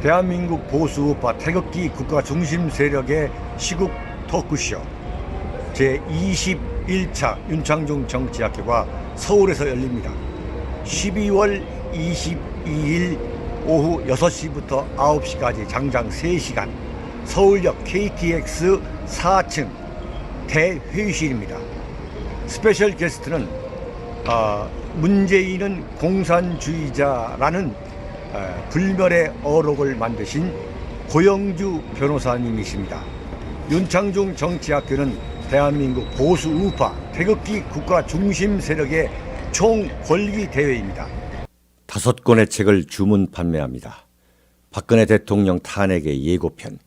대한민국 보수우파 태극기 국가 중심 세력의 시국 토크쇼 제21차 윤창중 정치학교가 서울에서 열립니다. 12월 22일 오후 6시부터 9시까지 장장 3시간 서울역 KTX 4층 대회의실입니다. 스페셜 게스트는 문재인은 공산주의자라는 불멸의 어록을 만드신 고영주 변호사님이십니다. 윤창중 정치학교는 대한민국 보수 우파 태극기 국가 중심 세력의 총권리 대회입니다. 5권의 책을 주문 판매합니다. 박근혜 대통령 탄핵의 예고편,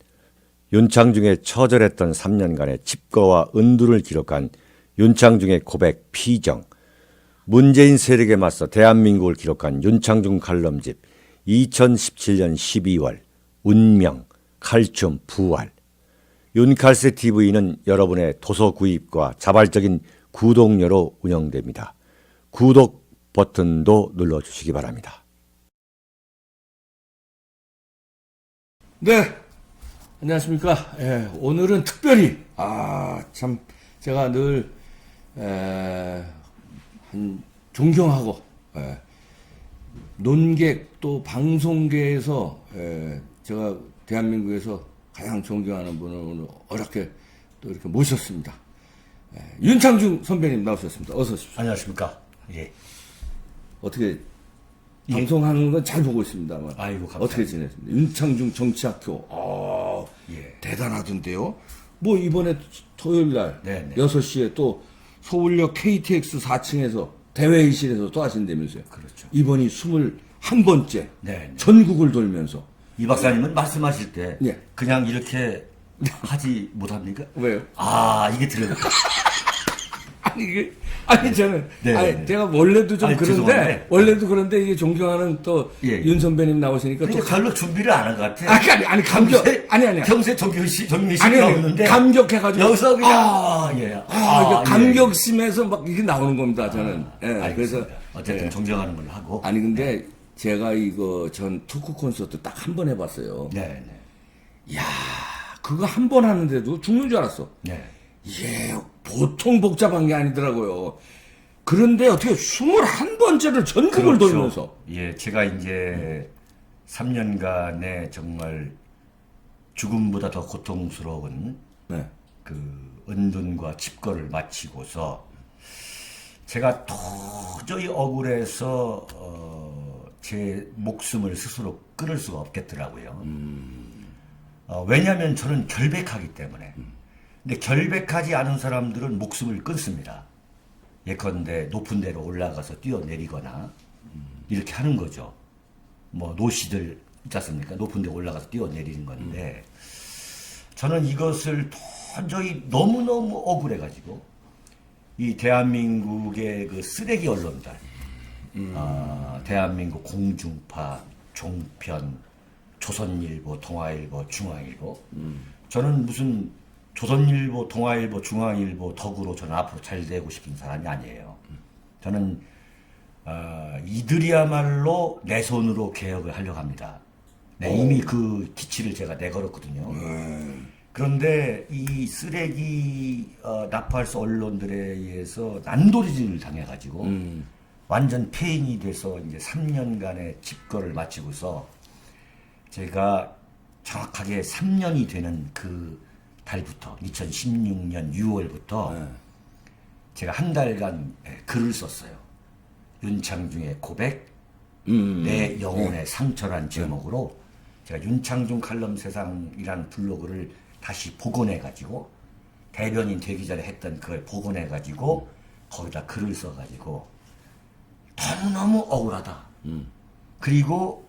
윤창중의 처절했던 3년간의 칩거와 은둔을 기록한 윤창중의 고백 피정, 문재인 세력에 맞서 대한민국을 기록한 윤창중 칼럼집 2017년 12월, 운명, 칼춤, 부활. 윤칼세 TV는 여러분의 도서 구입과 자발적인 구독료로 운영됩니다. 구독 버튼도 눌러주시기 바랍니다. 네, 안녕하십니까. 오늘은 특별히 참 제가 늘 존경하고 논객 또 방송계에서 제가 대한민국에서 가장 존경하는 분을 오늘 어렵게 또 이렇게 모셨습니다. 윤창중 선배님 나오셨습니다. 어서 오십시오. 안녕하십니까. 예. 어떻게 방송하는 건 잘 보고 있습니다만 아이고, 감사합니다. 어떻게 지냈습니까? 윤창중 정치학교 예. 대단하던데요. 뭐 이번에 토요일 날 네네. 6시에 또 서울역 KTX 4층에서 대회의실에서 또 하신다면서요. 그렇죠. 이번이 21번째 네네. 전국을 돌면서. 이 박사님은 말씀하실 때 예. 그냥 이렇게 하지 못합니까? 왜요? 이게 들어요. 아니 저는 네, 아니 네. 제가 원래도 좀 아니, 그런데 죄송한데. 원래도 그런데 이게 존경하는 또 예. 윤 선배님 나오시니까 또 그러니까 별로 준비를 안 한 것 같아. 아니 감격 아니 평소에 정규식 아니, 나오는데 감격해가지고 여기서 그냥 이게 예. 감격심에서 막 이게 나오는 겁니다 저는. 그래서 알겠습니다. 어쨌든 예. 존경하는 걸로 하고. 아니 근데 제가 이거 전 토크 콘서트 딱 한 번 해봤어요. 네. 야 그거 한 번 하는데도 죽는 줄 알았어. 네. 이게 보통 복잡한 게 아니더라고요. 그런데 어떻게 21번째를 전국을 그렇죠. 돌면서. 예, 제가 이제 3년간의 정말 죽음보다 더 고통스러운 네. 그 은둔과 칩거를 마치고서 제가 도저히 억울해서 제 목숨을 스스로 끊을 수가 없겠더라고요. 왜냐하면 저는 결백하기 때문에. 근데 결백하지 않은 사람들은 목숨을 끊습니다. 예컨대 높은 데로 올라가서 뛰어내리거나 이렇게 하는 거죠. 뭐 노시들 있지 않습니까? 높은 데 올라가서 뛰어내리는 건데 저는 이것을 도저히 너무너무 억울해가지고 이 대한민국의 그 쓰레기 언론들 대한민국 공중파, 종편, 조선일보, 동아일보, 중앙일보 저는 무슨 조선일보, 동아일보, 중앙일보 덕으로 저는 앞으로 잘 되고 싶은 사람이 아니에요. 저는 이들이야말로 내 손으로 개혁을 하려고 합니다. 네, 이미 그 기치를 제가 내걸었거든요. 그런데 이 쓰레기 나팔스 언론들에 의해서 난도질을 당해가지고 완전 폐인이 돼서 이제 3년간의 집거를 마치고서 제가 정확하게 3년이 되는 그 달부터 2016년 6월부터 제가 한 달간 글을 썼어요. 윤창중의 고백, 내 영혼의 상처란 제목으로 제가 윤창중 칼럼 세상이란 블로그를 다시 복원해가지고 대변인 되기 전에 했던 그걸 복원해가지고 거기다 글을 써가지고 너무너무 억울하다. 그리고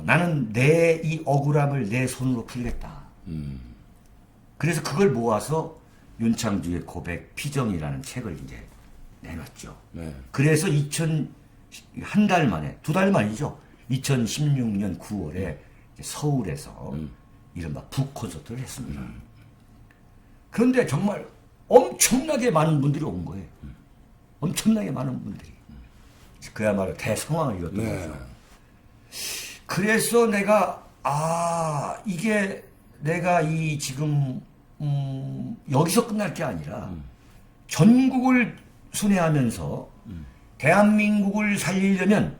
나는 내 이 억울함을 내 손으로 풀겠다. 그래서 그걸 모아서 윤창중의 고백 피정이라는 책을 이제 내놨죠. 네. 그래서 한 달 만에, 2달 만이죠. 2016년 9월에 서울에서 이른바 북콘서트를 했습니다. 그런데 정말 엄청나게 많은 분들이 온 거예요. 엄청나게 많은 분들이. 그야말로 대성황을 이뤘던 네. 거죠. 그래서 내가 이게 내가 이 지금 여기서 끝날 게 아니라 전국을 순회하면서 대한민국을 살리려면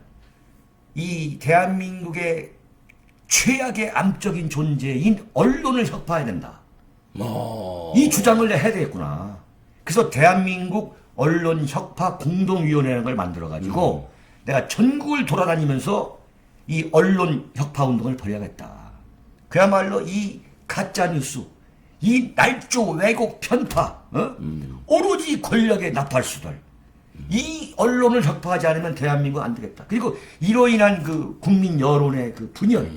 이 대한민국의 최악의 암적인 존재인 언론을 혁파해야 된다. 이 주장을 내가 해야 되겠구나. 그래서 대한민국 언론 혁파 공동위원회라는 걸 만들어가지고 내가 전국을 돌아다니면서 이 언론 혁파 운동을 벌여야겠다. 그야말로 이 가짜뉴스, 이 날조 왜곡 편파, 오로지 권력의 나팔수들, 이 언론을 혁파하지 않으면 대한민국 안 되겠다. 그리고 이로 인한 그 국민 여론의 그 분열,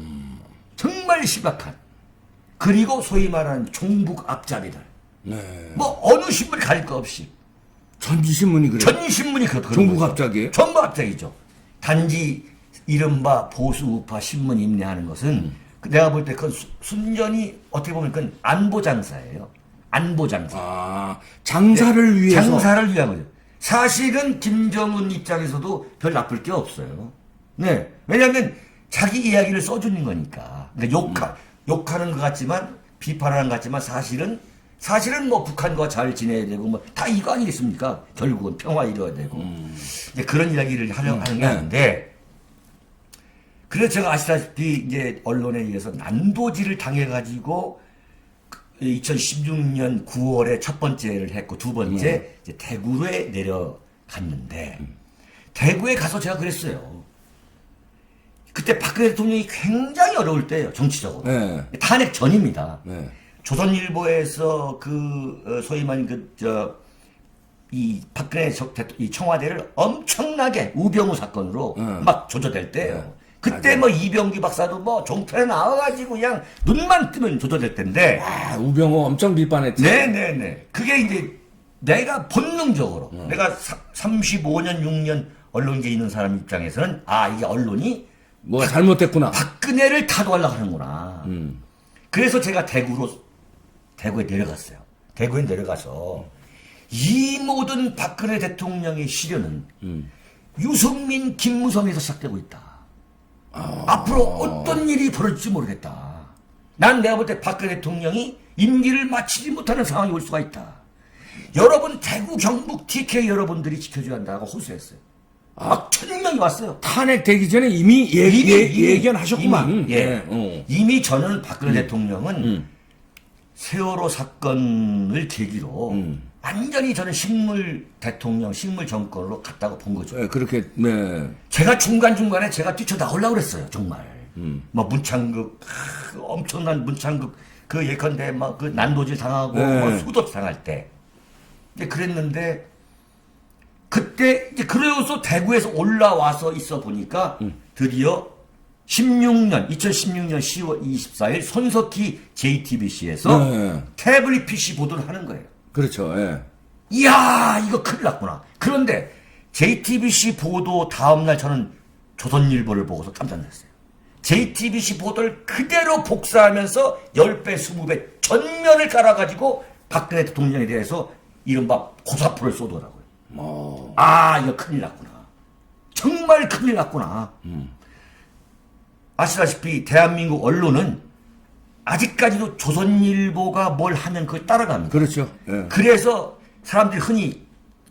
정말 심각한. 그리고 소위 말하는 종북 앞잡이들. 네. 뭐 어느 신문 가릴 거 없이. 전지신문이 그래. 전 신문이 그런 종북 거죠. 합작이에요? 전부 합작이죠. 단지 이른바 보수 우파 신문 임내하는 것은 내가 볼 때 그건 순전히 어떻게 보면 그건 안보 장사예요. 안보 장사. 장사를 위해서. 장사를 위한 거죠. 사실은 김정은 입장에서도 별 나쁠 게 없어요. 네. 왜냐하면 자기 이야기를 써주는 거니까. 그러니까 욕하는 것 같지만, 비판하는 것 같지만 사실은 뭐 북한과 잘 지내야 되고 뭐 다 이거 아니겠습니까? 결국은 평화 이루어야 되고. 이제 그런 이야기를 하려고 하는 게 아닌데, 그래서 제가 아시다시피 이제 언론에 의해서 난도질을 당해가지고 2016년 9월에 첫 번째를 했고 두 번째 이제 대구에 내려갔는데 대구에 가서 제가 그랬어요. 그때 박근혜 대통령이 굉장히 어려울 때예요. 정치적으로. 네. 탄핵 전입니다. 네. 조선일보에서 소위 말하는 이 박근혜 이 청와대를 엄청나게 우병우 사건으로 막 조져댈 때예요. 그때 뭐 이병기 박사도 뭐 종편에 나와가지고 그냥 눈만 뜨면 조져댈 때인데. 우병우 엄청 비판했지. 네네네. 그게 이제 내가 본능적으로 내가 35년 6년 언론계에 있는 사람 입장에서는 이게 언론이 뭐가 잘못됐구나. 박근혜를 타도하려고 하는구나. 그래서 제가 대구에 내려갔어요. 대구에 내려가서 이 모든 박근혜 대통령의 시련은 유승민, 김무성에서 시작되고 있다. 앞으로 어떤 일이 벌어질지 모르겠다. 내가 볼 때 박근혜 대통령이 임기를 마치지 못하는 상황이 올 수가 있다. 여러분 대구 경북 TK 여러분들이 지켜줘야 한다고 호소했어요. 막 1000명이 왔어요. 탄핵되기 전에 이미 예견하셨구만. 이미 저는 박근혜 대통령은 세월호 사건을 계기로 완전히 저는 식물 대통령, 식물 정권으로 갔다고 본 거죠. 네, 그렇게, 네. 제가 중간중간에 제가 뛰쳐나오려고 그랬어요, 정말. 뭐 문창극, 엄청난 문창극, 예컨대 막 난도질 당하고, 뭐 수도 당할 때. 이제 그랬는데, 그때, 이제 그래서 대구에서 올라와서 있어 보니까 드디어 2016년 10월 24일 손석희 JTBC에서 태블릿 PC 보도를 하는 거예요. 그렇죠, 예. 이야, 이거 큰일 났구나. 그런데 JTBC 보도 다음날 저는 조선일보를 보고서 깜짝 놀랐어요. JTBC 보도를 그대로 복사하면서 10배, 20배 전면을 깔아가지고 박근혜 대통령에 대해서 이른바 고사포를 쏘더라고요. 이거 큰일 났구나. 정말 큰일 났구나. 아시다시피 대한민국 언론은 아직까지도 조선일보가 뭘 하면 그걸 따라갑니다. 그렇죠. 예. 그래서 사람들이 흔히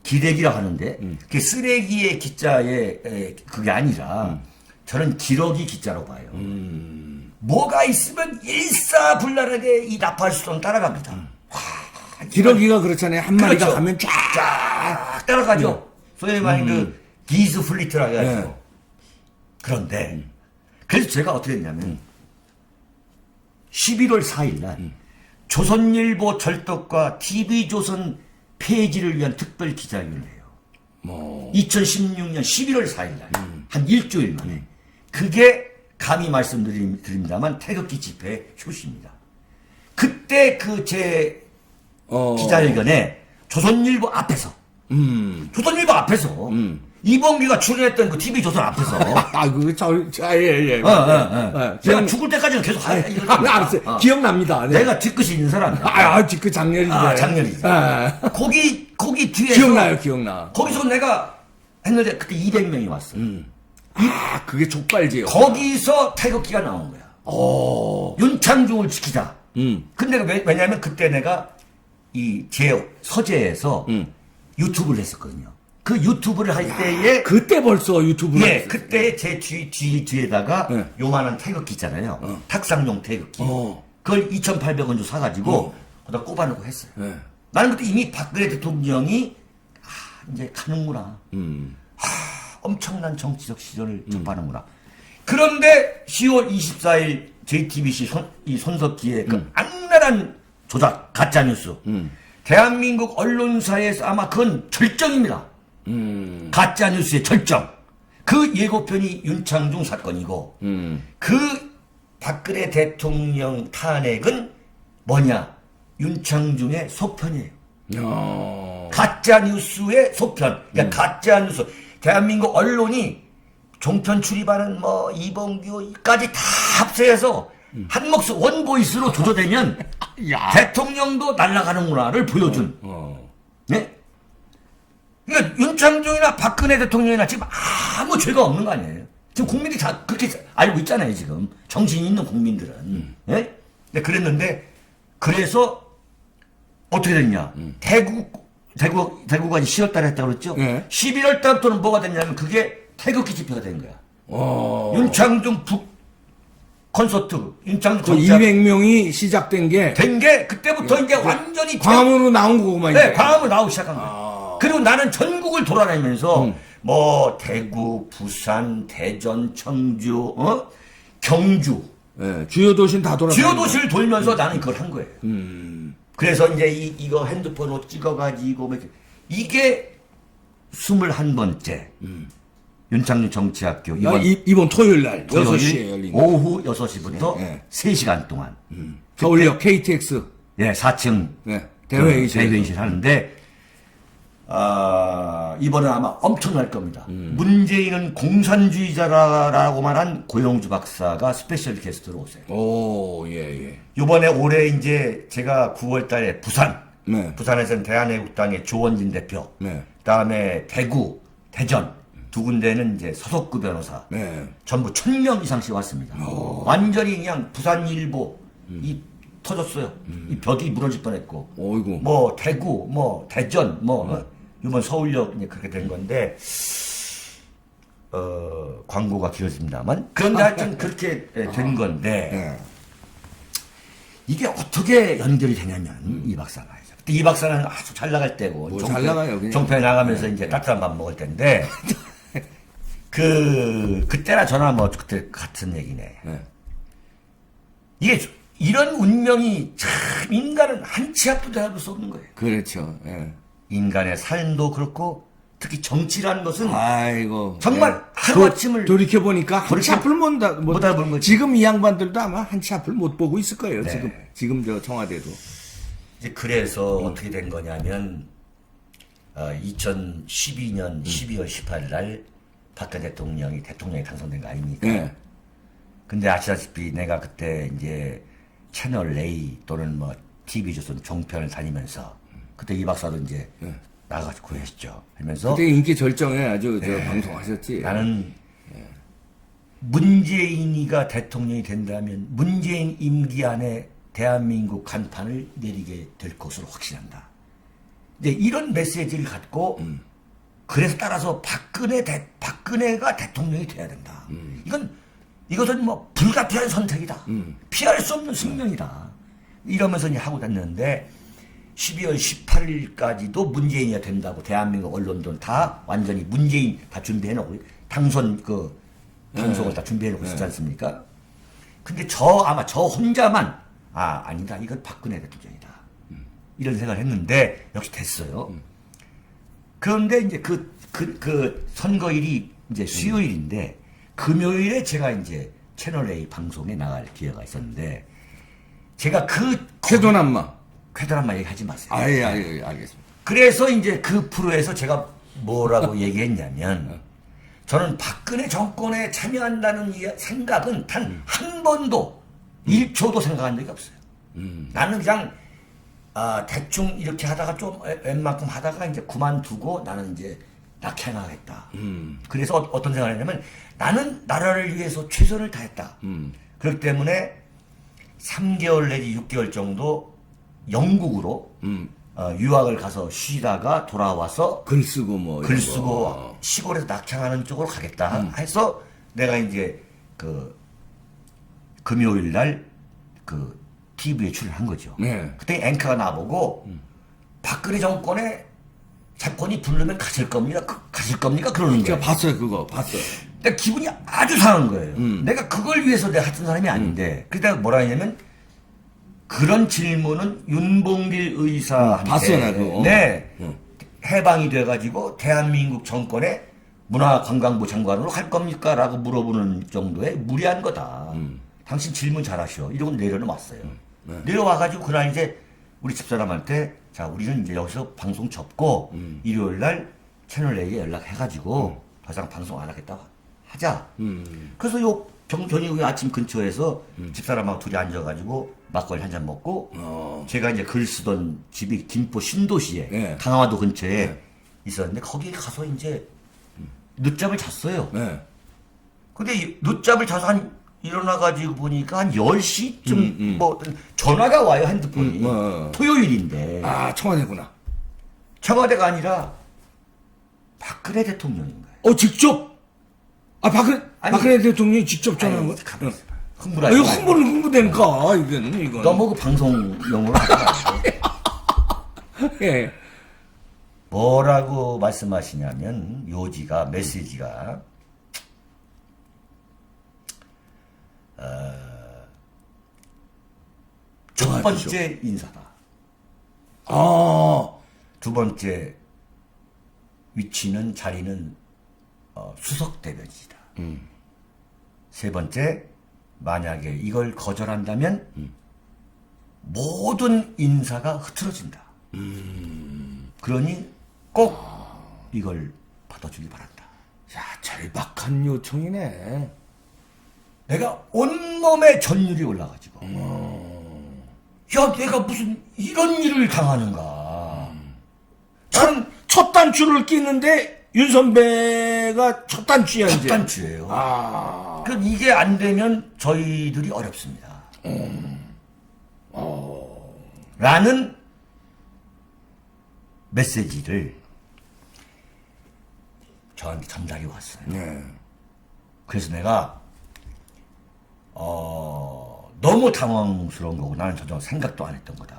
기레기라 하는데 그게 쓰레기의 기자의 그게 아니라 저는 기러기 기자로 봐요. 뭐가 있으면 일사불란하게 이 나팔수는 따라갑니다. 기러기가 그렇잖아요. 한 마리가 그렇죠. 가면 쫙 따라가죠. 소위 말하는 기스 플리트라 해가지고. 네. 그런데 그래서 제가 어떻게 했냐면 11월 4일 날 조선일보 절덕과 TV조선 폐지를 위한 특별 기자회견을 해요. 2016년 11월 4일 날 한 일주일 만에. 그게 감히 말씀드립니다만 태극기 집회의 효시입니다. 그때 제 기자회견에 조선일보 앞에서 이봉규가 출연했던 그 TV조선 앞에서 예. 제가 죽을 때까지는 계속 알았어요. 기억납니다. 네. 내가 뒤끝이 있는 사람이야. 그 작년이죠. 작년이죠. 거기 뒤에서 기억나. 거기서 내가 했는데 그때 200명이 왔어요. 아, 그게 족발제요. 거기서 태극기가 나온 거야. 윤창중을 지키자. 음. 근데 왜냐면 그때 내가 제 서재에서 유튜브를 했었거든요. 그 유튜브를 할 때에 그때 벌써 유튜브를 예, 했어요. 그때 제 뒤에다가 네. 요만한 태극기 있잖아요. 탁상용 태극기. 어. 그걸 2,800원 주고 사가지고 거기다 꼽아놓고 했어요. 네. 나는 그때 이미 박근혜 대통령이 이제 가는구나. 엄청난 정치적 시련을 접하는구나. 그런데 10월 24일 JTBC 이 손석희의 그 악랄한 조작, 가짜뉴스. 대한민국 언론사에서 아마 그건 절정입니다. 가짜뉴스의 절정. 그 예고편이 윤창중 사건이고, 그 박근혜 대통령 탄핵은 뭐냐? 윤창중의 속편이에요. 가짜뉴스의 속편. 그러니까 가짜뉴스. 대한민국 언론이 종편 출입하는 뭐 이봉규까지 다 합세해서 한 목소리 원보이스로 조조되면 대통령도 날아가는구나를 보여준. 네? 그러니까 윤창중이나 박근혜 대통령이나 지금 아무 죄가 없는 거 아니에요. 지금 국민들이 다 그렇게 알고 있잖아요. 지금 정신 있는 국민들은. 예? 네? 그랬는데 그래서 어떻게 됐냐? 대구가 10월달에 했다고 그랬죠? 네. 11월달부터는 뭐가 됐냐면 그게 태극기 집회가 된 거야. 윤창중 북 콘서트, 윤창중 그 정치학 200명이 시작된 게 된 게 그때부터 이제 완전히 광화문으로 나온 거구만. 네, 이제. 광화문으로 나오기 시작한 거예요. 그리고 나는 전국을 돌아다니면서 뭐 대구, 부산, 대전, 청주, 경주 네, 주요 도시는 다 돌아. 주요 도시를 돌면서 나는 그걸 한 거예요. 그래서 이제 이거 핸드폰으로 찍어가지고 뭐 이게 21번째 윤창중 정치학교 이번 토요일 날 토요일 6시에 열린 오후 6시부터 네. 3시간 동안 서울역 KTX 4층 네, 대회의실 하는데 이번에 아마 엄청날 겁니다. 문재인은 공산주의자라고 말한 고영주 박사가 스페셜 게스트로 오세요. 오, 예. 이번에 올해 이제 제가 9월 달에 네. 부산에서는 대한애국당의 조원진 대표, 네. 그다음에 대구, 대전 두 군데는 이제 서석구 변호사, 네. 전부 1,000명 이상씩 왔습니다. 완전히 그냥 부산일보 터졌어요. 이 벽이 무너질 뻔했고, 어이구. 뭐 대구, 뭐 대전, 이번 서울역 이제 그렇게 된 건데 광고가 길어집니다만 그런데 하여튼 그렇게 된 건데. 네. 이게 어떻게 연결이 되냐면 이 박사가 그때 이 박사는 아주 잘 나갈 때고 뭐 잘 나가요, 그냥. 종편에 나가면서 이제 따뜻한 밥 먹을 때인데 그때나 저나 뭐 그때 같은 얘기네. 네. 이게 이런 운명이 참 인간은 한 치 앞도 대할 수 없는 거예요. 그렇죠. 예. 인간의 삶도 그렇고 특히 정치라는 것은 아이고. 정말 예. 하루아침을 돌이켜 보니까 한 치 앞을 못 알아보는 거지. 지금 이 양반들도 아마 한 치 앞을 못 보고 있을 거예요. 네. 지금 저 청와대도. 이제 그래서 어떻게 된 거냐면 2012년 12월 18일 날 박근혜 대통령이 당선된 거 아닙니까? 네. 근데 아시다시피 내가 그때 이제 채널 A 또는 뭐 TV조선 종편을 다니면서 그때 이 박사도 이제 나가가지고 구했죠. 하면서 그때 인기 절정에 아주 저 방송하셨지. 나는 문재인이가 대통령이 된다면 문재인 임기 안에 대한민국 간판을 내리게 될 것으로 확신한다. 이제 이런 메시지를 갖고 그래서 따라서 박근혜가 대통령이 돼야 된다. 이것은 뭐 불가피한 선택이다. 피할 수 없는 숙명이다. 이러면서 이제 하고 다녔는데 12월 18일까지도 문재인이 된다고 대한민국 언론들은 다 완전히 문재인 다 준비해놓고 방송을 다 준비해놓고 있었지 않습니까? 근데 아마 저 혼자만 아니다. 이건 박근혜 대통령이다. 이런 생각을 했는데 역시 됐어요. 그런데 이제 그 선거일이 이제 수요일인데 금요일에 제가 이제 채널 A 방송에 나갈 기회가 있었는데 제가 쾌도난 말 얘기하지 마세요. 예, 알겠습니다. 그래서 이제 그 프로에서 제가 뭐라고 얘기했냐면 저는 박근혜 정권에 참여한다는 생각은 단 한 번도 1초도 생각한 적이 없어요. 나는 그냥 대충 이렇게 하다가 좀 웬만큼 하다가 이제 그만두고 나는 이제 낙향하겠다. 그래서 어떤 생각을 했냐면 나는 나라를 위해서 최선을 다했다. 그렇기 때문에 3개월 내지 6개월 정도 영국으로 유학을 가서 쉬다가 돌아와서 글 쓰고 뭐 글 이런 거. 쓰고 시골에서 낙향하는 쪽으로 가겠다 해서 내가 이제 그 금요일 날 그 TV에 출연한 거죠. 네. 그때 앵커가 나보고 박근혜 정권에 사건이 부르면 가실 겁니까? 가실 겁니까? 그러는 제가 거예요. 봤어요, 그거 봤어요. 근데 기분이 아주 상한 거예요. 내가 그걸 위해서 내가 했던 사람이 아닌데. 그래서 내가 뭐라 했냐면 그런 질문은 윤봉길 의사한테 봤어요, 나 그거. 네. 해방이 돼가지고 대한민국 정권의 문화관광부 장관으로 갈 겁니까? 라고 물어보는 정도의 무리한 거다. 당신 질문 잘하시오. 이러고 내려놓았어요. 내려와가지고 그날 이제 우리 집사람한테 자, 우리는 이제 여기서 방송 접고 일요일 날 채널A에 연락해가지고 더 이상 방송 안 하겠다 하자. 그래서 요 경전이 아침 근처에서 집사람하고 둘이 앉아가지고 막걸리 한 잔 먹고 제가 이제 글 쓰던 집이 김포 신도시에 네. 강화도 근처에 있었는데 거기 가서 이제 늦잠을 잤어요. 네. 근데 늦잠을 자서 일어나가지고 보니까 한 10시쯤 뭐 전화가 와요, 핸드폰이. 토요일인데. 아, 청와대구나. 청와대가 아니라 박근혜 대통령인 거예요. 직접? 아니, 박근혜 대통령이 직접 전화한 거? 가만히 있어봐. 아, 흥분하지 이거 말고. 흥분되니까, 이건. 너무 그 방송용으로 하지 말고. 예. 뭐라고 말씀하시냐면 요지가 메시지가 첫 번째 인사다. 아, 두 번째 위치는 자리는 수석 대변이다. 세 번째 만약에 이걸 거절한다면 모든 인사가 흐트러진다. 그러니 꼭 이걸 받아주기 바란다. 야, 절박한 요청이네. 내가 온몸에 전율이 올라가지고 야 내가 무슨 이런 일을 당하는가. 나는 첫 단추를 끼는데 윤 선배가 첫 단추야, 이제. 첫 단추예요. 아, 그럼 이게 안 되면 저희들이 어렵습니다. 라는 메시지를 저한테 전달이 왔어요. 네. 그래서 내가 너무 당황스러운 거고 나는 전혀 생각도 안 했던 거다.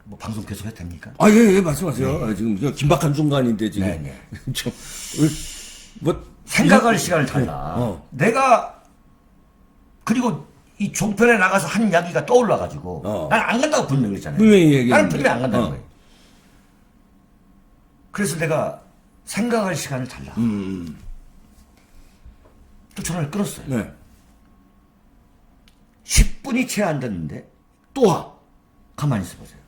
뭐 방송 계속 해도 됩니까? 아, 예, 말씀하세요. 아, 지금 긴박한 순간인데, 지금. 네, 네. 좀, 뭐, 생각할 시간을 달라. 내가 그리고 이 종편에 나가서 한 이야기가 떠올라가지고 난 안 간다고 분명히 그랬잖아요. 분명히 얘기했는데. 나는 분명히 안 간다는 거예요. 그래서 내가 생각할 시간을 달라. 또 전화를 끊었어요. 네. 10분이 채 안 됐는데 또 와. 가만히 있어보세요.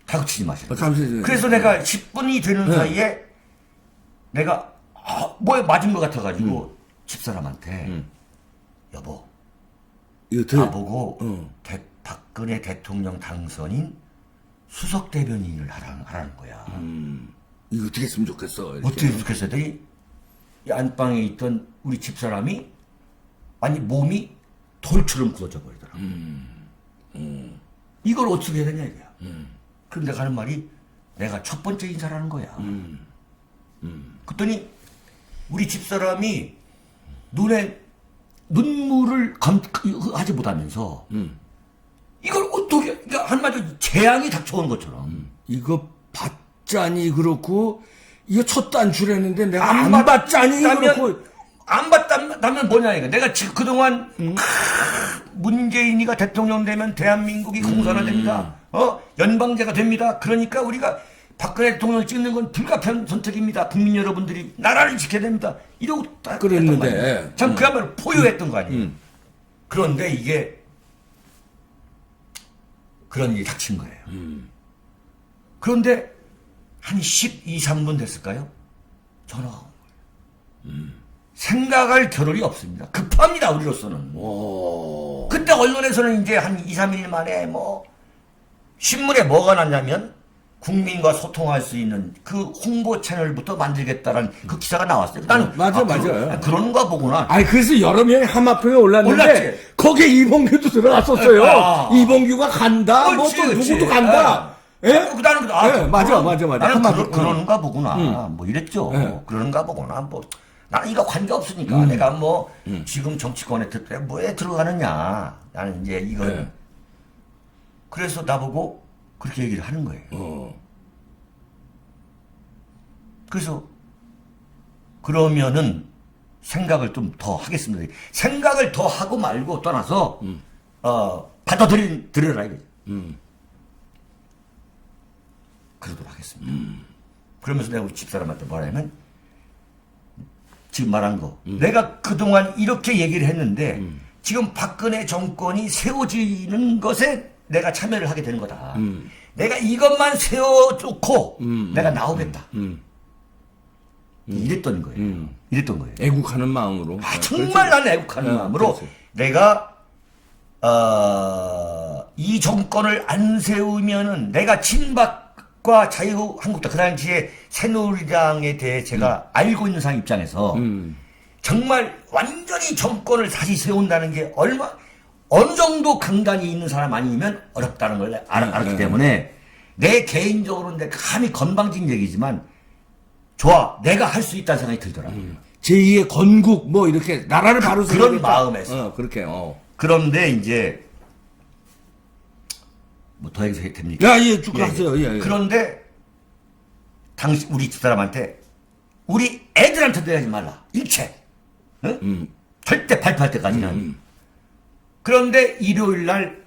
다그치지 마시라. 감사해요. 그래서 내가 10분이 되는 사이에 내가 뭐에 맞은 것 같아가지고 집사람한테 여보 이거 나보고 박근혜 대통령 당선인 수석 대변인을 하라는 거야. 이거 어떻게 했으면 좋겠어. 이렇게. 어떻게 좋겠어요? 이 안방에 있던 우리 집사람이 아니 몸이 돌처럼 굳어져 버리더라고. 이걸 어떻게 해야 되냐 이거야. 그럼 내가 하는 말이 내가 첫 번째 인사라는 거야. 그랬더니 우리 집사람이 눈에 눈물을 하지 못하면서 이걸 어떻게 그러니까 한마디로 재앙이 닥쳐오는 것처럼 이거 받자니 그렇고, 이거 첫 단추랬는데 내가 안 안 받자니 그렇고. 안 받다면 뭐냐 이거. 내가 지금 그동안 문재인이가 대통령 되면 대한민국이 공산화됩니다. 연방제가 됩니다. 그러니까 우리가 박근혜 대통령을 찍는 건 불가피한 선택입니다. 국민 여러분들이 나라를 지켜야 됩니다. 이러고 딱 그랬는데. 했던 거 아니에요. 참 그야말로 포효했던 거 아니에요. 그런데 이게 그런 일이 닥친 거예요. 그런데 한 12, 3분 됐을까요? 전화가 온 거예요. 생각할 겨를이 없습니다. 급합니다, 우리로서는. 그때 언론에서는 이제 한 2, 3일 만에 뭐 신문에 뭐가 났냐면 국민과 소통할 수 있는 그 홍보 채널부터 만들겠다라는 그 기사가 나왔어요. 나는 맞아. 그런가 보구나. 아니 그래서 여러 명이 한마평에 올랐는데 올랐지. 거기에 이봉규도 들어갔었어요. 아. 이봉규가 간다. 뭐 또 누구도 간다. 예? 나는 맞아. 나는 한마평. 그러는가 보구나. 뭐 이랬죠. 그러는가 보구나. 뭐 나는 이거 관계 없으니까 내가 뭐 지금 정치권에 뭐에 들어가느냐. 나는 이제 이건 그래서 나보고 그렇게 얘기를 하는 거예요. 그래서 그러면은 생각을 좀 더 하겠습니다. 생각을 더 하고 말고 떠나서 받아들여라 이거죠. 그러도록 하겠습니다. 그러면서 내가 우리 집사람한테 뭐라냐면 지금 말한 거 내가 그동안 이렇게 얘기를 했는데 지금 박근혜 정권이 세워지는 것에 내가 참여를 하게 되는 거다. 내가 이것만 세워놓고 내가 나오겠다. 이랬던 거예요. 이랬던 거예요. 애국하는 마음으로. 정말 나는 애국하는 마음으로 그렇지. 내가 이 정권을 안 세우면은 내가 친박과 자유한국당 그 당시에 새누리당에 대해 제가 알고 있는 사람 입장에서 정말 완전히 정권을 다시 세운다는 게 어느 정도 강단이 있는 사람 아니면 어렵다는 걸 알았기 때문에 내 개인적으로는 내가 감히 건방진 얘기지만 좋아 내가 할 수 있다는 생각이 들더라고요. 제2의 건국 뭐 이렇게 나라를 바로 그런 세우겠다. 마음에서. 그렇게. 그런데 이제 뭐 더 얘기해도 됩니까? 야, 예, 쭉 하세요. 예. 그런데 당시 우리 집사람한테 우리 애들한테도 하지 말라. 일체. 응? 절대 발표할 때까지는. 그런데 일요일 날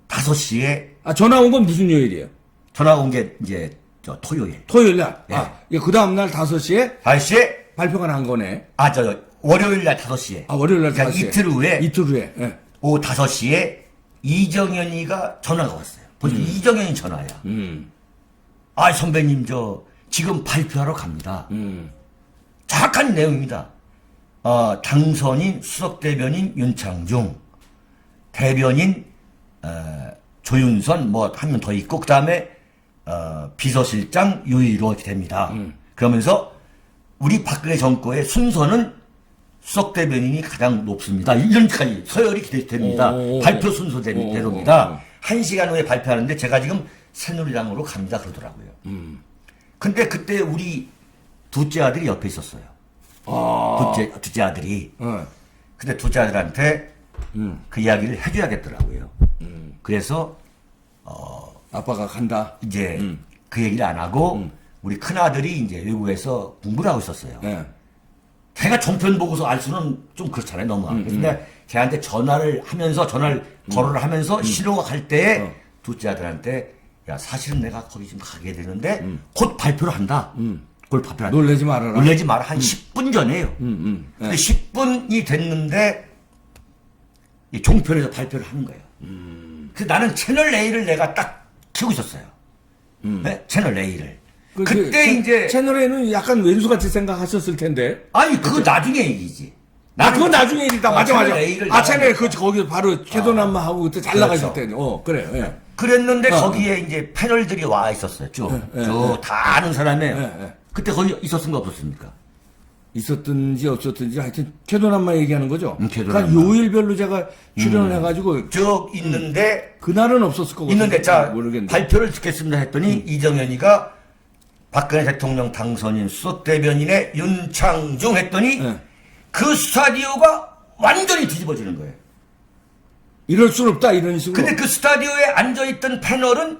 5시에 아, 전화 온 건 무슨 요일이에요? 전화 온 게 이제 저 토요일. 토요일 날. 예. 그 다음 날 5시에 5시에 발표가 난 거네. 월요일 날 5시에. 월요일 날 그러니까 5시에. 이틀 후에 이틀 후에. 예. 오후 5시에 이정현이가 전화가 왔어요. 벌써 이정현이 전화야. 선배님 지금 발표하러 갑니다. 정확한 내용입니다. 당선인 수석대변인 윤창중, 대변인 조윤선 뭐 한 명 더 있고 그 다음에 비서실장 유일호 이렇게 됩니다. 그러면서 우리 박근혜 정권의 순서는 수석대변인이 가장 높습니다. 1년까지 서열이 기대됩니다. 발표 순서대로입니다. 1시간 후에 발표하는데 제가 지금 새누리당으로 갑니다 그러더라고요. 근데 그때 우리 둘째 아들이 옆에 있었어요. 둘째 아들이. 근데 둘째 아들한테 그 이야기를 해줘야겠더라고요. 그래서 아빠가 간다. 이제 그 얘기를 안 하고 우리 큰 아들이 이제 외국에서 공부를 하고 있었어요. 예. 걔가 종편 보고서 알 수는 좀 그렇잖아요, 너무. 근데 걔한테 전화를 거래를 하면서 신호가 갈 때에 둘째 아들한테 야, 사실은 내가 거기 지금 가게 되는데 곧 발표를 한다. 곧 발표를 한다. 놀라지 말아라. 놀라지 마라. 한 10분 전에요. 근데 10분이 됐는데 이 종편에서 발표를 하는 거예요. 그래서 나는 채널 A를 내가 딱 키우고 있었어요. 네? 채널 A를. 그때 이제 채널에는 약간 왼수같이 생각하셨을 텐데. 아니 그거 나중에 얘기지. 그거 나중에 일이다. 맞아. 채널 A를 채널 거기 바로 캐도남마 하고 그때 잘 그렇죠. 나가실 때. 그래. 예. 그랬는데 거기에 이제 패널들이 와 있었어요. 쭉 다 아는 사람이에요. 예. 그때 거기 있었습니까 없었습니까? 있었든지 없었든지 하여튼 캐도남마 얘기하는 거죠. 캐도남마. 그러니까 요일별로 제가 출연을 해가지고 쭉 있는데 그날은 없었을 거고. 있는데 자 모르겠는데. 발표를 듣겠습니다 했더니 이정현이가 박근혜 대통령 당선인 수석대변인의 윤창중 했더니 그 스타디오가 완전히 뒤집어지는 거예요. 이럴 순 없다 이런 식으로. 근데 그 스타디오에 앉아있던 패널은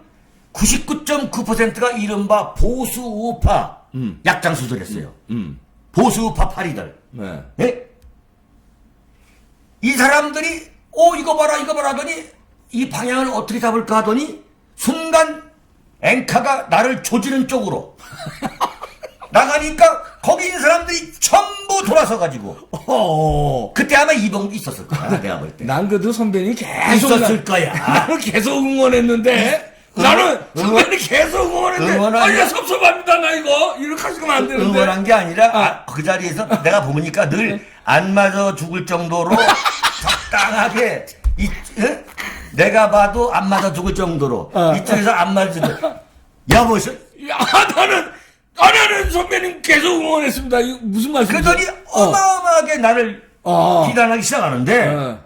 99.9%가 이른바 보수 우파 약장수들이었어요. 보수 우파 파리들. 네. 예? 이 사람들이 이거 봐라 하더니 이 방향을 어떻게 잡을까 하더니 순간 앵카가 나를 조지는 쪽으로 나가니까 거기 있는 사람들이 전부 돌아서가지고 그때 아마 이봉도 있었을 거야 내가 볼 때. 난 그래도 선배님 계속 있었을 거야. 나는 계속 응원했는데 나는 선배님 계속 응원했는데 응원하냐? 섭섭합니다 나 이거 이렇게 하시면 안 되는데. 응원한 게 아니라 그 자리에서 내가 보니까 늘 안 맞아 죽을 정도로 적당하게 내가 봐도 안 맞아 죽을 정도로 이쪽에서 안 맞아 죽을 여보세요? 야, 나는 선배님 계속 응원했습니다. 이거 무슨 말씀이세요? 그러더니 어마어마하게 나를 비난하기 시작하는데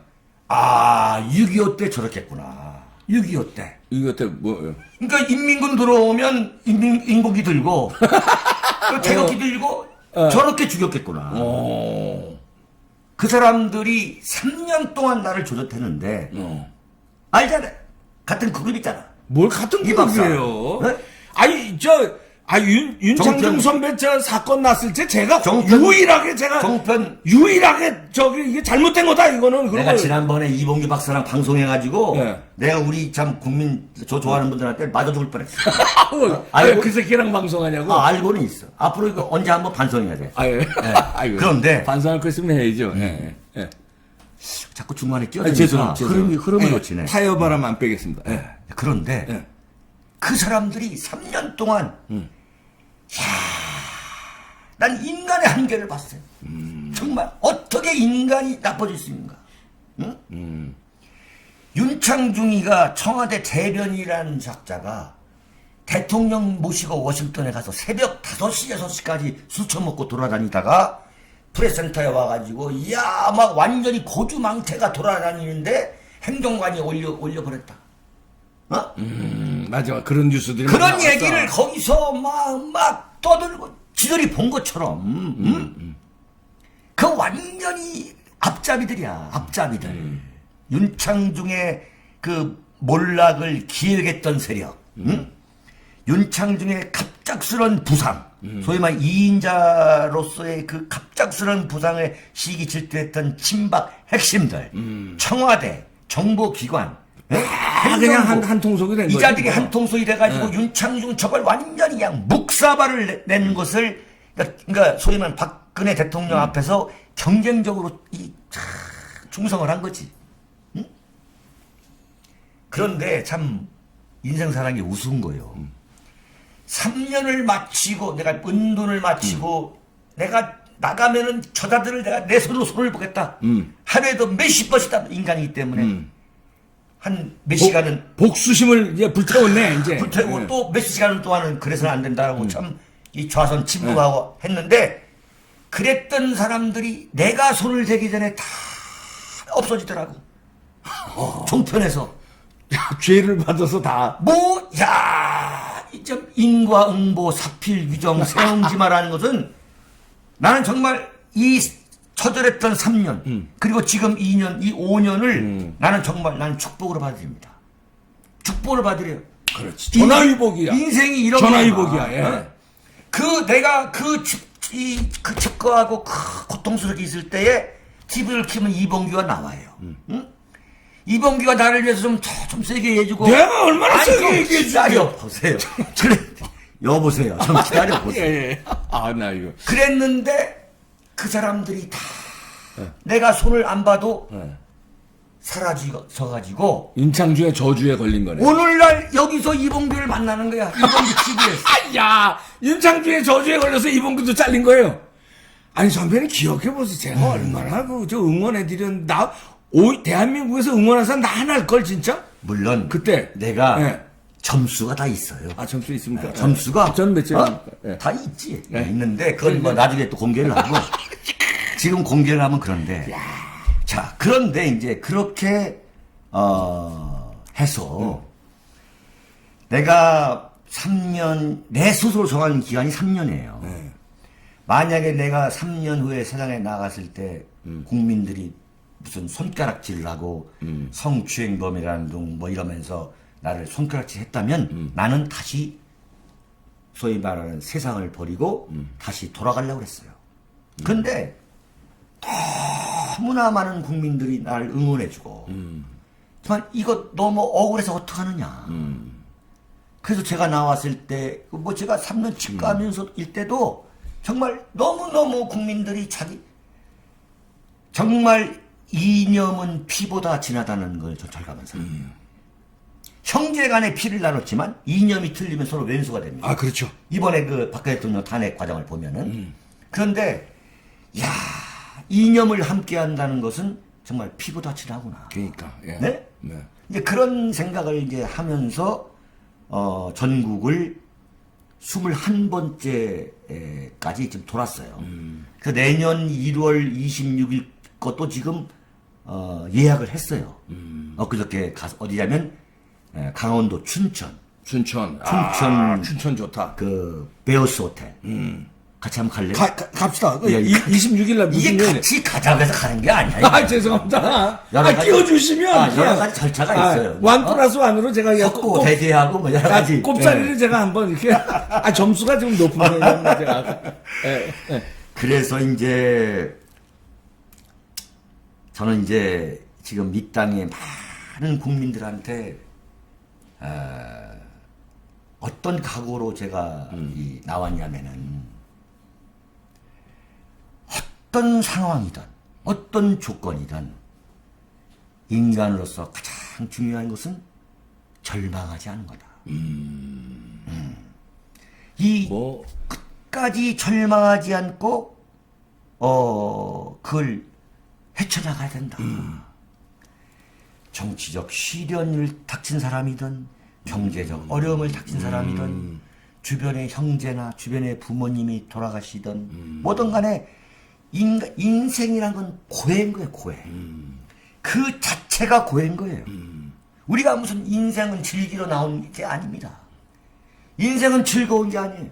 6.25 때 저렇겠구나. 6.25 때. 이거 때 뭐예요? 그러니까 인민군 들어오면 인공기 들고 또 태극기 들고 저렇게 죽였겠구나. 그 사람들이 3년 동안 나를 조졌했는데 알잖아. 같은 그룹이잖아. 뭘 같은 이 박사. 그룹이에요? 네? 아니 윤창중 정편. 선배 저 사건 났을 때 제가 정편. 유일하게 이게 잘못된 거다 이거는. 그런 내가 걸. 지난번에 이봉규 박사랑 방송해가지고 네. 내가 우리 참 국민 저 좋아하는 분들한테 맞아 죽을 뻔했어. 왜 그 새끼랑 방송하냐고? 알고는 있어. 앞으로 이거 언제 한번 반성해야 돼. 예. 아이고. 그런데 반성할 거 있으면 해야죠. 예. 자꾸 중간에 아, 끼어들니까 흐름을 놓치네. 타이어 바람 안 빼겠습니다. 예. 그런데 예. 그 사람들이 3년 동안 난 인간의 한계를 봤어요. 정말 어떻게 인간이 나빠질 수 있는가? 응? 윤창중이가 청와대 대변이라는 작자가 대통령 모시고 워싱턴에 가서 새벽 5시, 6시까지 술 처먹고 돌아다니다가 프레스센터에 와가지고 야 막 완전히 고주망태가 돌아다니는데 행정관이 올려버렸다. 맞아. 그런 뉴스들이 그런 나왔어. 얘기를 거기서 막 떠들고 지들이 본 것처럼 그 완전히 앞잡이들이야. 앞잡이들. 윤창중의 그 몰락을 기획했던 세력. 윤창중의 갑작스런 부상. 소위 말해 2인자로서의 그 갑작스런 부상에 시기 질투했던 친박 핵심들. 청와대, 정보기관. 그냥 한 통속이 된 이 거죠. 자들이 한 통속이 돼가지고 윤창중 저걸 완전히 그냥 묵사발을 낸 것을 그러니까 소위 말하는 박근혜 대통령 앞에서 경쟁적으로 충성을 한 거지. 응? 그런데 참 인생사랑이 우스운 거예요. 3년을 마치고 내가 은둔을 마치고 내가 나가면은 저자들을 내가 내 손으로 손을 보겠다. 하루에도 몇십 번씩다 인간이기 때문에 한 몇 시간은 복수심을 이제 불태웠네 이제. 불태우고 예. 또 몇 시간 동안은 그래서는 안 된다라고 참 이 좌선 침묵하고 했는데 그랬던 사람들이 내가 손을 대기 전에 다 없어지더라고. 종편에서 죄를 받아서 다. 이점 인과응보 사필 규정 세옹지마라는 것은 나는 정말 이 처절했던 3년 그리고 지금 2년 이 5년을 나는 축복으로 받아들입니다. 축복을 받으래요. 그렇지. 전화위복이야. 인생이 이런 전화위복이야. 거야. 예. 내가 그 칩거하고 고통스럽게 있을 때에 TV를 켜면 이봉규가 나와요. 응? 이봉규가 나를 위해서 좀 세게 해주고. 내가 얼마나 아니, 세게 좀 얘기해 기다려보세요. 그래. 여보세요. 좀 기다려보세요. 예. 나 이거. 그랬는데 그 사람들이 다 내가 손을 안 봐도 사라져가지고 윤창중의 저주에 걸린 거네. 오늘날 여기서 이봉규를 만나는 거야. 이봉규 TV에서. 야, 윤창중의 저주에 걸려서 이봉규도 잘린 거예요. 아니 선배님 기억해보세요. 제가 얼마나 저 응원해드렸는데 대한민국에서 응원한 사람 나 하나일 걸 진짜? 물론 그때 내가 예. 점수가 다 있어요. 점수 있습니까? 점수가 저는 몇 점입니까? 예. 다 있지. 예. 있는데 그건 뭐 나중에 또 공개를 하고 지금 공개를 하면 그런데 자 그런데 이제 그렇게 해서 내가 3년 내 스스로 정한 기간이 3년이에요. 만약에 내가 3년 후에 세상에 나갔을 때 국민들이 무슨 손가락질을 하고 성추행범이라는 둥 뭐 이러면서 나를 손가락질 했다면 나는 다시 소위 말하는 세상을 버리고 다시 돌아가려고 그랬어요. 근데 너무나 많은 국민들이 나를 응원해주고 정말 이거 너무 억울해서 어떡하느냐. 그래서 제가 나왔을 때 뭐 제가 3년 치과하면서 일 때도 정말 너무너무 국민들이 정말 이념은 피보다 진하다는 걸 절감하면서 형제간의 피를 나눴지만 이념이 틀리면 서로 왼수가 됩니다. 아 그렇죠. 이번에 그 박근혜 대통령 탄핵 과정을 보면은 그런데 야 이념을 함께한다는 것은 정말 피보다 진하구나. 그러니까 네? 네. 이제 그런 생각을 이제 하면서 전국을 21번째까지 지금 돌았어요. 그 내년 1월 26일 것도 지금 예약을 했어요. 엊그저께 가서 어디냐면 강원도 춘천 춘천. 춘천. 춘천 좋다. 그 베어스 호텔 같이 한번 갈래요? 갑시다. 예, 26일 날 무슨 이게 요일에? 같이 가자고 해서 가는 게 아니야. 이거. 아, 죄송합니다. 여러 가지- 띄워주시면. 여러 가지 절차가 있어요. 원 플러스 원으로 제가 섞고 대제하고 뭐 여러 가지. 꼽자리를 제가 한번 이렇게. 점수가 좀 높은 편이에요, 제가. 그래서 이제 저는 이제 지금 이 땅에 많은 국민들한테 어떤 각오로 제가 나왔냐면은 어떤 상황이든 어떤 조건이든 인간으로서 가장 중요한 것은 절망하지 않은 거다. 이 뭐, 끝까지 절망하지 않고 그걸 헤쳐나가야 된다. 정치적 시련을 닥친 사람이든 경제적 어려움을 닥친 사람이든 주변의 형제나 주변의 부모님이 돌아가시든 뭐든 간에 인생이란 건 고해인 거예요. 고해. 그 자체가 고해인 거예요. 우리가 무슨 인생은 즐기러 나온 게 아닙니다. 인생은 즐거운 게 아니에요.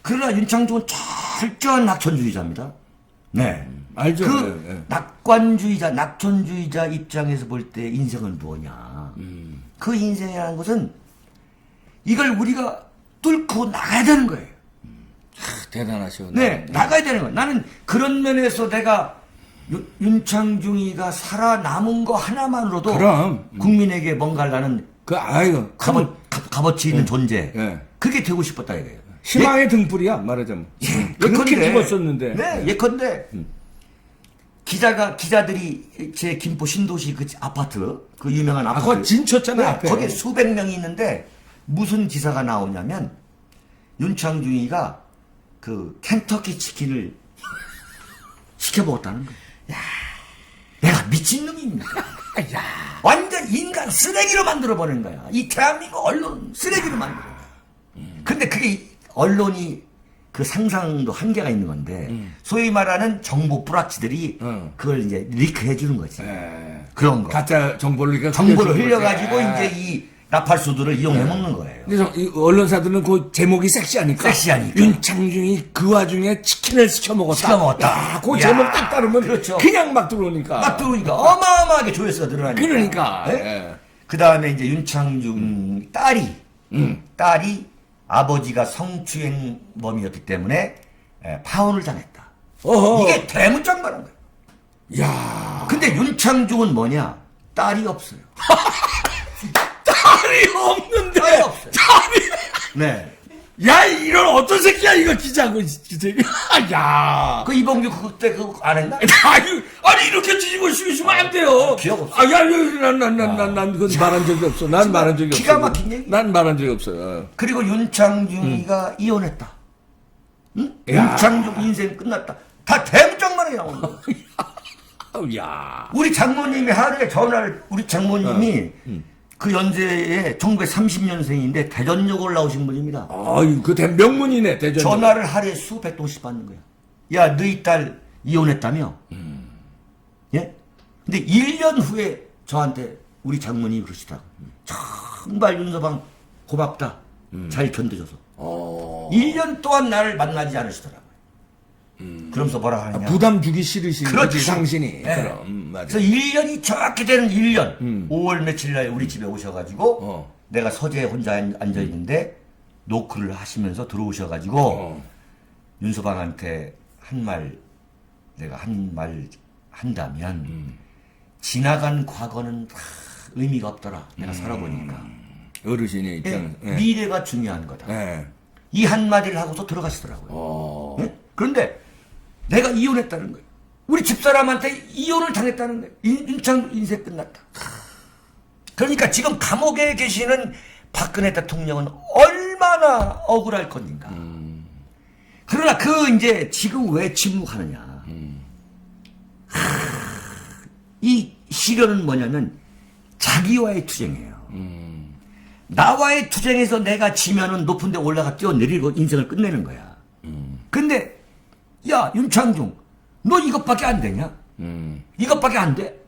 그러나 윤창중은 철저한 낙천주의자입니다. 네. 알죠. 그 예. 낙천주의자 입장에서 볼 때 인생은 뭐냐. 그 인생이라는 것은 이걸 우리가 뚫고 나가야 되는 거예요. 대단하시오. 네, 나가야 되는 거예요. 나는 그런 면에서 내가 윤창중이가 살아남은 거 하나만으로도 그럼. 국민에게 뭔가를 나는 아이고. 값어치 있는 존재. 예. 그게 되고 싶었다 이거예요. 희망의 등불이야, 말하자면. 그렇게 죽었었는데. 네, 예컨대 기자들이 제 김포 신도시 그 아파트, 그 유명한 아파트. 그거 진쳤잖아, 네, 앞에. 거기에 수백 명이 있는데 무슨 기사가 나오냐면 윤창중이가 그 켄터키 치킨을 시켜 먹었다는 거예요. 야, 내가 미친 놈입니다. 야. 완전 인간 쓰레기로 만들어 버리는 거야. 이 대한민국 언론 쓰레기로 만들어. 근데 그게 언론이 그 상상도 한계가 있는 건데 소위 말하는 정보 뿌락치들이 그걸 이제 리크해 주는 거지. 그런 거. 가짜 정보를 이렇게 정보를 흘려주는 거지. 흘려가지고 이제 이 나팔수들을 이용해 먹는 거예요. 그래서 이 언론사들은 그 제목이 섹시하니까. 섹시하니까. 윤창중이 그 와중에 치킨을 시켜 먹었다. 시켜 먹었다. 야, 그 야, 제목 딱 따르면 그렇죠. 그냥 막 들어오니까. 막 들어오니까 어마어마하게 조회수가 늘어나니까. 그러니까. 네? 그 다음에 이제 윤창중 딸이 아버지가 성추행범이었기 때문에 파혼을 당했다. 어허. 이게 대문짝만한 거예요. 야. 근데 윤창중은 뭐냐? 딸이 없어요. 딸이 없는데. 딸이 없어요. 딸이. 네. 야, 이런 어떤 새끼야, 이거 기자고, 진짜. 야. 그 이봉규 그때 그거 안 했나? 아니, 이렇게 뒤집어 씌우시면 안 돼요. 기억 없어. 난 그건 말한 적이 없어. 난 말한 적이 없어. 기가 막힌 얘기. 난 말한 적이 없어요. 그리고 윤창중이가 이혼했다. 응? 야. 윤창중 인생 끝났다. 다 대문짝만하게 나오는 거예요. 야. 우리 장모님이 하루에 전화를, 우리 장모님이 그 연세에 1930년생인데 대전역 올라오신 분입니다. 아유, 그 명문이네, 대전. 전화를 하루에 수백 통씩 받는 거야. 야, 너희 딸 이혼했다며? 예? 근데 1년 후에 저한테 우리 장모님이 그러시더라고. 정말 윤서방 고맙다. 잘 견뎌줘서. 1년 동안 나를 만나지 않으시더라고요. 그러면서 뭐라 하느냐. 부담 주기 싫으신 그렇지. 거지, 당신이. 네. 그럼, 맞아. 그래서 1년이 정확히 되는 1년. 5월 며칠 날 우리 집에 오셔가지고 내가 서재에 혼자 앉아있는데 노크를 하시면서 들어오셔가지고 윤서방한테 내가 한 말 한다면 지나간 과거는 다 의미가 없더라. 내가 살아보니까. 어르신의 입장은. 예, 미래가 중요한 거다. 예. 이 한마디를 하고서 들어가시더라고요. 예? 그런데 내가 이혼했다는 거예요. 우리 집사람한테 이혼을 당했다는 거예요. 윤창 인생 끝났다. 그러니까 지금 감옥에 계시는 박근혜 대통령은 얼마나 억울할 건가. 그러나 이제 지금 왜 침묵하느냐. 이 시련은 뭐냐면 자기와의 투쟁이에요. 나와의 투쟁에서 내가 지면은 높은 데 올라가 뛰어내리고 인생을 끝내는 거야. 근데 야 윤창중 너 이것밖에 안 되냐? 이것밖에 안 돼?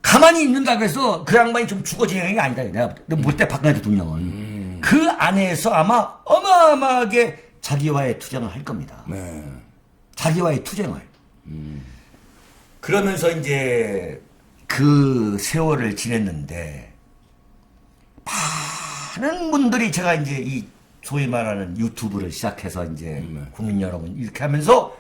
가만히 있는다고 해서 그 양반이 좀 죽어지는 게 아니다. 내가 볼 때 박근혜 대통령은 그 안에서 아마 어마어마하게 자기와의 투쟁을 할 겁니다. 네. 자기와의 투쟁을. 그러면서 이제 그 세월을 지냈는데 많은 분들이 제가 이제 이 소위 말하는 유튜브를 시작해서 이제 국민 여러분 이렇게 하면서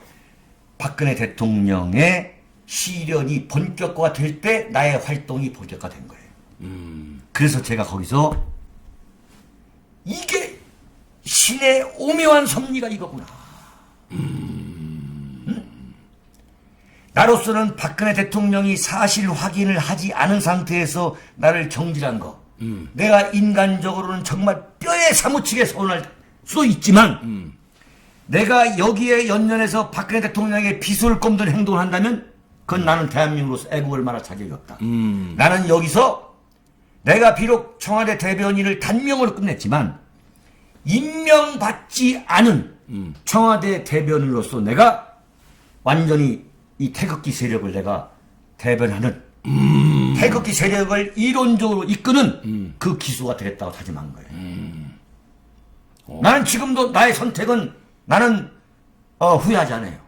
박근혜 대통령의 시련이 본격화가 될 때 나의 활동이 본격화된 거예요. 그래서 제가 거기서 이게 신의 오묘한 섭리가 이거구나. 나로서는 박근혜 대통령이 사실 확인을 하지 않은 상태에서 나를 경질한 거. 내가 인간적으로는 정말 뼈에 사무치게 서운할 수도 있지만 내가 여기에 연연해서 박근혜 대통령에게 비수를 꼽는 행동을 한다면 그건 나는 대한민국으로서 애국을 말할 자격이 없다. 나는 여기서 내가 비록 청와대 대변인을 단명으로 끝냈지만 임명받지 않은 청와대 대변인으로서 내가 완전히 이 태극기 세력을 내가 대변하는 태극기 세력을 이론적으로 이끄는 그 기수가 되겠다고 다짐한 거예요. 나는 지금도 나의 선택은 나는 후회하지 않아요.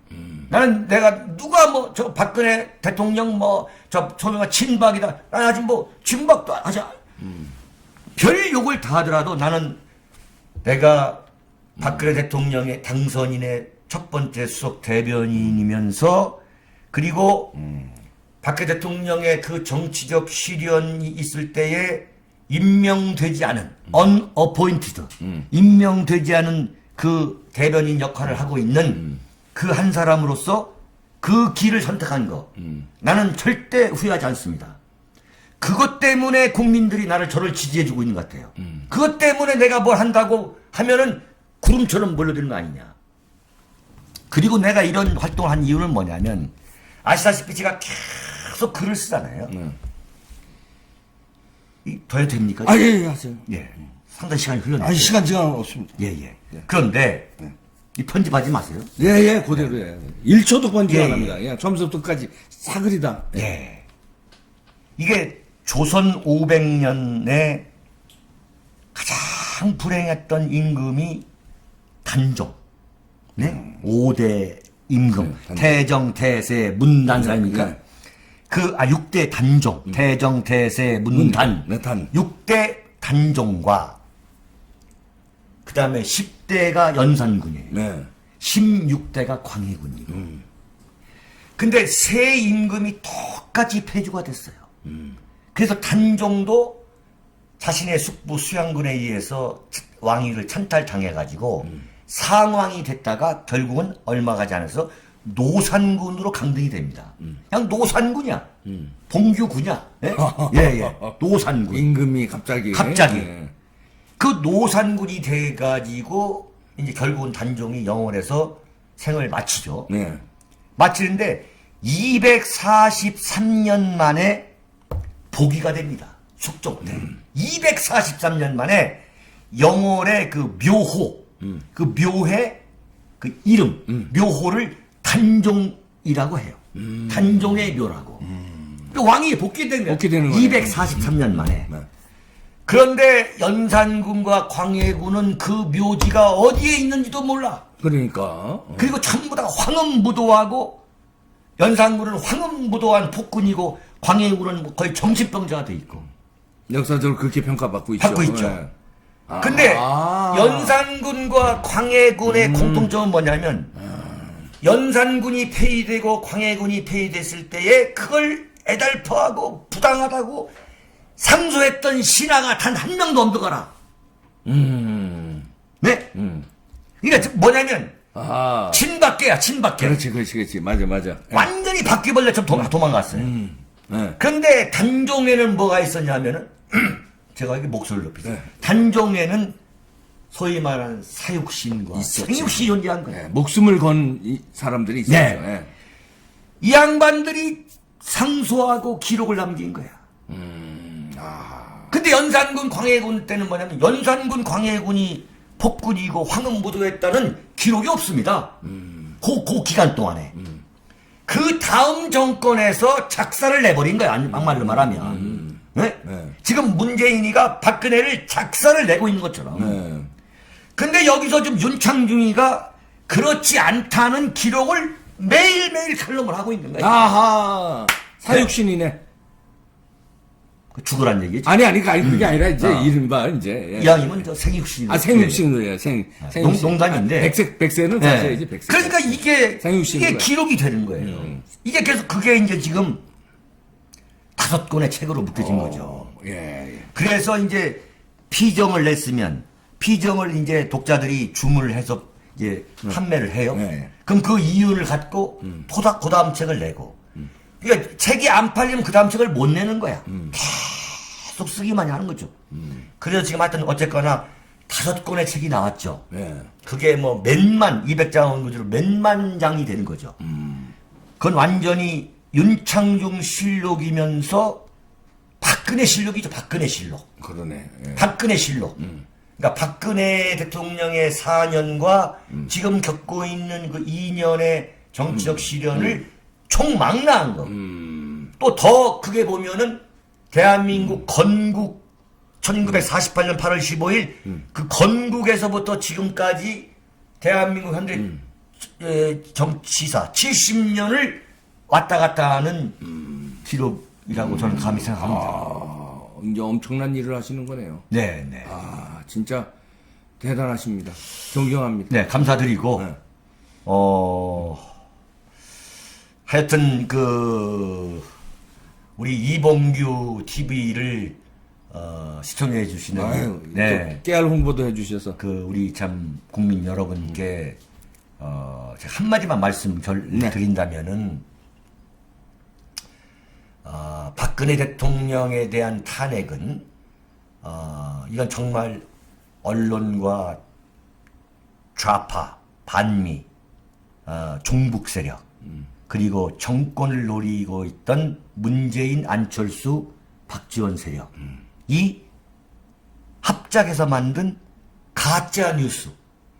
나는 내가 누가 뭐 저 박근혜 대통령 뭐 저 소명아 친박이다. 나는 아직 뭐 친박도 하지 별 욕을 다 하더라도 나는 내가 박근혜 대통령의 당선인의 첫 번째 수석 대변인이면서 그리고 박근혜 대통령의 그 정치적 시련이 있을 때에 임명되지 않은 unappointed 임명되지 않은 그 대변인 역할을 하고 있는 그 한 사람으로서 그 길을 선택한 거 나는 절대 후회하지 않습니다. 그것 때문에 국민들이 저를 지지해주고 있는 것 같아요. 그것 때문에 내가 뭘 한다고 하면은 구름처럼 몰려드는 거 아니냐. 그리고 내가 이런 활동을 한 이유는 뭐냐면 아시다시피 제가 계속 글을 쓰잖아요. 더 해도 됩니까? 예, 하세요. 예. 상당히 시간이 흘렀는데. 시간 없습니다. 예. 그런데 이 편집하지 마세요. 예, 그대로 예. 1초도 번지 예, 안 합니다. 예, 처음부터 끝까지 사글이다. 예. 이게 조선 500년에 가장 불행했던 임금이 단종. 네? 5대 임금. 단종. 태정, 태세, 문단 사람이니까. 네. 6대 단종. 태정, 태세, 문단. 네, 단. 6대 단종과 그 다음에 10대가 연산군이에요. 네. 16대가 광해군이고. 근데 세 임금이 똑같이 폐주가 됐어요. 그래서 단종도 자신의 숙부 수양군에 의해서 왕위를 찬탈당해가지고 상왕이 됐다가 결국은 얼마 가지 않아서 노산군으로 강등이 됩니다. 그냥 노산군이야. 봉규군이야. 예? 예. 노산군. 임금이 갑자기. 예. 그 노산군이 돼가지고 이제 결국은 단종이 영원해서 생을 마치죠. 네. 마치는데 243년 만에 복위가 됩니다. 숙종 때. 243년 만에 영월의 그 묘호, 그 묘의 그 이름, 묘호를 단종이라고 해요. 단종의 묘라고. 그 왕이 복귀된 거예요. 복귀되는 거예요. 243년 만에. 네. 그런데 연산군과 광해군은 그 묘지가 어디에 있는지도 몰라. 그러니까. 그리고 전부 다 황음무도하고 연산군은 황음무도한 폭군이고 광해군은 거의 정신병자가 돼 있고. 역사적으로 그렇게 평가받고 있죠. 받고 있죠. 예. 근데 연산군과 광해군의 공통점은 뭐냐면 연산군이 폐위되고 광해군이 폐위됐을 때에 그걸 애달퍼하고 부당하다고 상소했던 신하가 단 한 명도 없더거라. 네? 그러니까 뭐냐면 친박계야, 친박계. 그렇지. 맞아. 완전히 바퀴벌레처럼 도망갔어요. 네. 그런데 단종에는 뭐가 있었냐면은 제가 이게 목소리를 높이죠. 네. 단종에는 소위 말하는 사육신과 있었지. 생육신이 존재한 거예요. 네. 목숨을 건 사람들이 있었죠. 네. 네. 이 양반들이 상소하고 기록을 남긴 거야. 근데 연산군 광해군 때는 뭐냐면 연산군 광해군이 폭군이고 황흥무도했다는 기록이 없습니다. 그 기간 동안에. 그 다음 정권에서 작사를 내버린 거야. 막말로 말하면. 네? 네. 지금 문재인이가 박근혜를 작사를 내고 있는 것처럼. 네. 근데 여기서 좀 윤창중이가 그렇지 않다는 기록을 매일매일 칼럼을 하고 있는 거야. 아하. 사육신이네. 죽으란 얘기지. 아니, 그게 아니라 이제 이른바 이제. 예. 이왕이면 저 생육신. 생육신이에요. 농담인데. 백세는 네. 사셔야지, 백세. 그러니까 이게 생육신인 거야. 기록이 되는 거예요. 이게 그래서 그게 이제 지금 5권의 책으로 묶여진 거죠. 예. 그래서 이제 피정을 냈으면 피정을 이제 독자들이 주문을 해서 이제 판매를 해요. 네. 그럼 그 이윤을 갖고 그 다음 책을 내고. 그러니까 책이 안 팔리면 그 다음 책을 못 내는 거야. 계속 쓰기만 하는 거죠. 그래서 지금 하여튼 어쨌거나 5권의 책이 나왔죠. 예. 그게 뭐 몇만 200장 구조로 몇만 장이 되는 거죠. 그건 완전히 윤창중 실록이면서 박근혜 실록이죠. 박근혜 실록. 그러네. 예. 박근혜 실록. 그러니까 박근혜 대통령의 4년과 지금 겪고 있는 그 2년의 정치적 시련을 총망라한 거. 또 더 크게 보면은 대한민국 건국 1948년 8월 15일 그 건국에서부터 지금까지 대한민국 현재 정치사 70년을 왔다 갔다 하는 기록이라고 저는 감히 생각합니다. 아, 이제 엄청난 일을 하시는 거네요. 네, 네. 아, 진짜 대단하십니다. 존경합니다. 네, 감사드리고, 네. 하여튼, 우리 이봉규 TV를, 시청해 주시는, 아유, 네. 또 깨알 홍보도 해주셔서. 우리 참 국민 여러분께, 제가 한마디만 말씀 드린다면은, 박근혜 대통령에 대한 탄핵은, 이건 정말 언론과 좌파, 반미, 종북 세력, 그리고 정권을 노리고 있던 문재인, 안철수, 박지원 세력, 이 합작해서 만든 가짜 뉴스,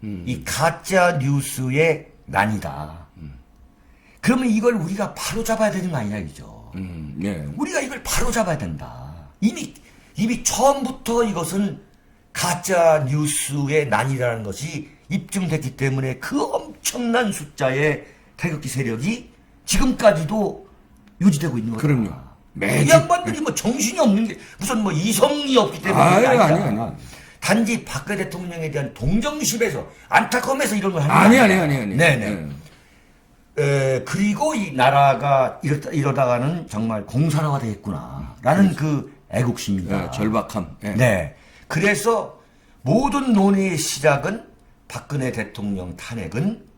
이 가짜 뉴스의 난이다. 그러면 이걸 우리가 바로 잡아야 되는 거 아니냐, 이죠. 예. 우리가 이걸 바로 잡아야 된다. 이미 처음부터 이것은 가짜 뉴스의 난이라는 것이 입증됐기 때문에 그 엄청난 숫자의 태극기 세력이 지금까지도 유지되고 있는 거죠. 그럼요. 이 양반들이 뭐 정신이 없는 게 무슨 뭐 이성이 없기 때문에 그게 아니라 아니. 단지 박근혜 대통령에 대한 동정심에서 안타까움에서 이런 걸 하는 아니. 거예요. 네네. 그리고 이 나라가 이러다가는 정말 공산화가 되겠구나라는 그 애국심이다. 예, 절박함. 예. 네. 그래서 모든 논의의 시작은 박근혜 대통령 탄핵은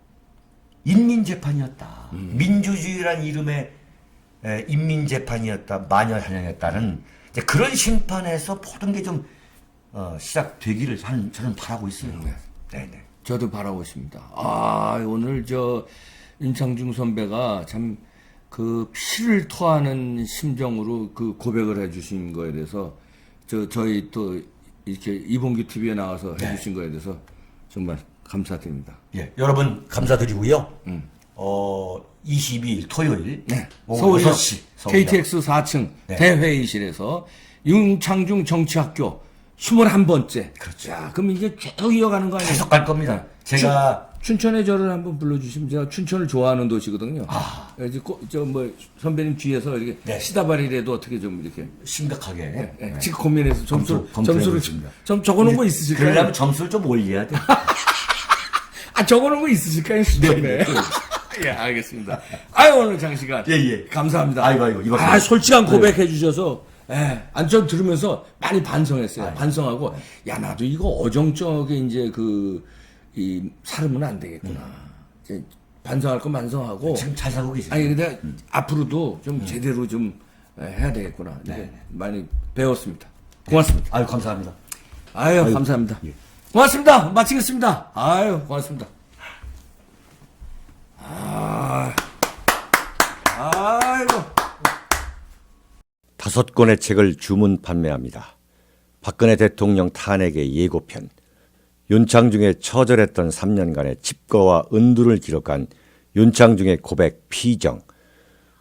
인민재판이었다. 민주주의란 이름의 인민재판이었다. 마녀사냥이었다는 그런 심판에서 모든 게 좀 시작되기를 저는 바라고 있어요. 네네. 저도 바라고 있습니다. 오늘 윤창중 선배가 참 그 피를 토하는 심정으로 그 고백을 해주신 거에 대해서 저희 또 이렇게 이봉규 TV에 나와서 해주신 거에 대해서 정말 감사드립니다. 예, 여러분 감사드리고요. 22일 토요일 서울 6시 KTX 4층 대회의실에서 윤창중 정치학교 21번째. 그렇죠. 자, 그럼 이제 쭉 이어가는 거 아니에요? 계속 갈 겁니다. 제가 춘천의 저를 한번 불러주시면 제가 춘천을 좋아하는 도시거든요. 이제 선배님 뒤에서 이렇게 시다발이라도 어떻게 좀 이렇게 심각하게 지금 고민해서 점수를 검토해보겠습니다. 좀 적어놓은 거 있으실까요? 그러려면 점수를 좀 올려야 돼. 적어놓은 거 있으실까요? 네. 예, 알겠습니다. 오늘 장시간. 예. 감사합니다. 아이고, 이거. 솔직한 고백해 주셔서, 좀 들으면서 많이 반성했어요. 반성하고, 나도 이거 어정쩡하게 이제 이 사람은 안 되겠구나. 이제 반성할 건 반성하고. 지금 잘 살고 계세요. 근데 앞으로도 좀 제대로 좀 해야 되겠구나. 이제 많이 배웠습니다. 고맙습니다. 아유, 감사합니다. 감사합니다. 고맙습니다. 마치겠습니다. 고맙습니다. 다섯 권의 책을 주문 판매합니다. 박근혜 대통령 탄핵의 예고편, 윤창중의 처절했던 3년간의 칩거와 은두를 기록한 윤창중의 고백 피정,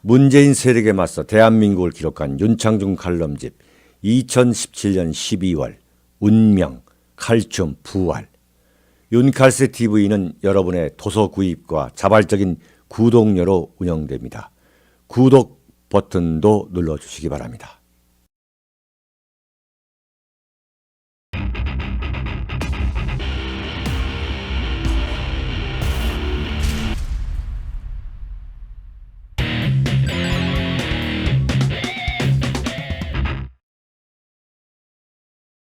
문재인 세력에 맞서 대한민국을 기록한 윤창중 칼럼집 2017년 12월, 운명, 칼춤, 부활. 윤칼세 TV는 여러분의 도서 구입과 자발적인 구독료로 운영됩니다. 구독 버튼도 눌러주시기 바랍니다.